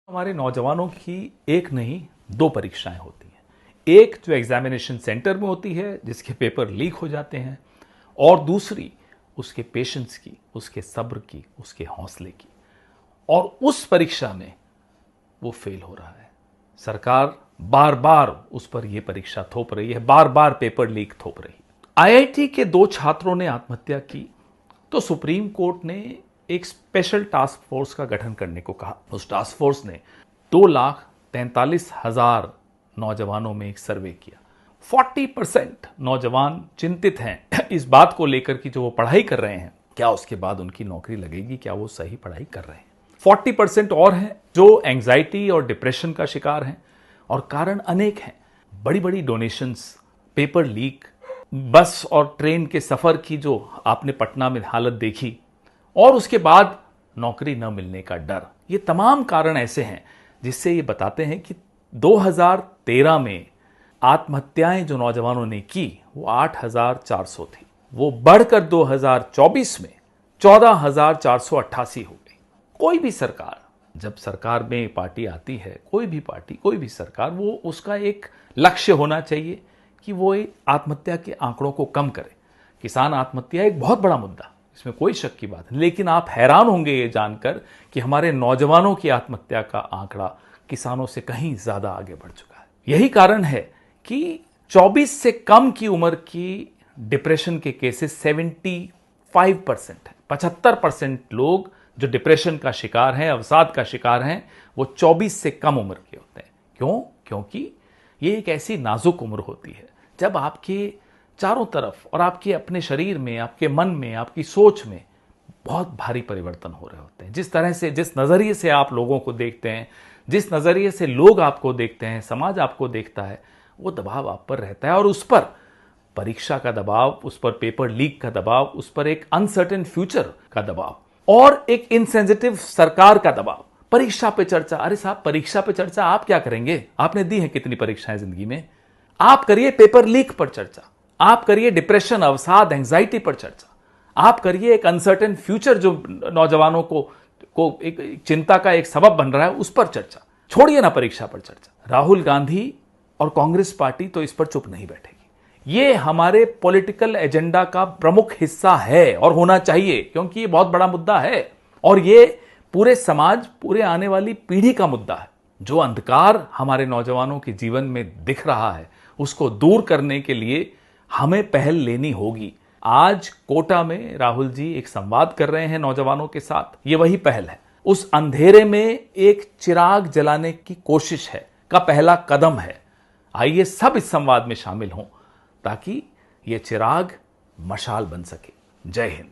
हमारे नौजवानों की एक नहीं दो परीक्षाएं होती हैं। एक जो एग्जामिनेशन सेंटर में होती है जिसके पेपर लीक हो जाते हैं, और दूसरी उसके पेशेंस की, उसके सब्र की, उसके हौसले की। और उस परीक्षा में वो फेल हो रहा है। सरकार बार बार उस पर यह परीक्षा थोप रही है, बार बार पेपर लीक थोप रही है। आईआईटी के 2 छात्रों ने आत्महत्या की तो सुप्रीम कोर्ट ने एक स्पेशल टास्क फोर्स का गठन करने को कहा। उस टास्क फोर्स ने 2,43,000 नौजवानों में एक सर्वे किया। 40% नौजवान चिंतित हैं इस बात को लेकर कि जो वो पढ़ाई कर रहे हैं, क्या उसके बाद उनकी नौकरी लगेगी, क्या वो सही पढ़ाई कर रहे हैं। 40% और हैं जो एंजाइटी और डिप्रेशन का शिकार हैं, और कारण अनेक हैं। बड़ी बड़ी डोनेशंस, पेपर लीक, बस और ट्रेन के सफर की जो आपने पटना में हालत देखी, और उसके बाद नौकरी न मिलने का डर। ये तमाम कारण ऐसे हैं जिससे ये बताते हैं कि 2013 में आत्महत्याएं जो नौजवानों ने की वो 8,400 थी। वो बढ़कर 2024 में 14,488 हो गई। कोई भी सरकार, जब सरकार में पार्टी आती है, कोई भी पार्टी, कोई भी सरकार, वो उसका एक लक्ष्य होना चाहिए कि वो आत्महत्या के आंकड़ों को कम करे। किसान आत्महत्या एक बहुत बड़ा मुद्दा, इसमें कोई शक की बात नहीं, लेकिन आप हैरान होंगे ये जानकर कि हमारे नौजवानों की आत्महत्या का आंकड़ा किसानों से कहीं ज्यादा आगे बढ़ चुका है। यही कारण है कि 24 से कम की उम्र की डिप्रेशन के केसेस 75% है। 75% लोग जो डिप्रेशन का शिकार हैं, अवसाद का शिकार हैं, वो 24 से कम उम्र के होते हैं। क्यों? क्योंकि ये एक ऐसी नाजुक उम्र होती है जब आपके चारों तरफ और आपके अपने शरीर में, आपके मन में, आपकी सोच में बहुत भारी परिवर्तन हो रहे होते हैं। जिस तरह से, जिस नज़रिए से आप लोगों को देखते हैं, जिस नज़रिए से लोग आपको देखते हैं, समाज आपको देखता है, वो दबाव आप पर रहता है। और उस पर परीक्षा का दबाव, उस पर पेपर लीक का दबाव, उस पर एक अनसर्टेन फ्यूचर का दबाव, और एक इनसेंसिटिव सरकार का दबाव। परीक्षा पे चर्चा, अरे साहब परीक्षा पे चर्चा आप क्या करेंगे? आपने दी है कितनी परीक्षाएं जिंदगी में? आप करिए पेपर लीक पर चर्चा, आप करिए डिप्रेशन, अवसाद, एंजाइटी पर चर्चा, आप करिए एक अनसर्टेन फ्यूचर जो नौजवानों को एक चिंता का एक सबब बन रहा है, उस पर चर्चा। छोड़िए ना परीक्षा पर चर्चा। राहुल गांधी और कांग्रेस पार्टी तो इस पर चुप नहीं बैठेगी। ये हमारे पॉलिटिकल एजेंडा का प्रमुख हिस्सा है और होना चाहिए, क्योंकि ये बहुत बड़ा मुद्दा है और ये पूरे समाज, पूरे आने वाली पीढ़ी का मुद्दा है। जो अंधकार हमारे नौजवानों के जीवन में दिख रहा है, उसको दूर करने के लिए हमें पहल लेनी होगी। आज कोटा में राहुल जी एक संवाद कर रहे हैं नौजवानों के साथ, ये वही पहल है। उस अंधेरे में एक चिराग जलाने की कोशिश है, का पहला कदम है। आइए सब इस संवाद में शामिल हों ताकि ये चिराग मशाल बन सके। जय हिंद।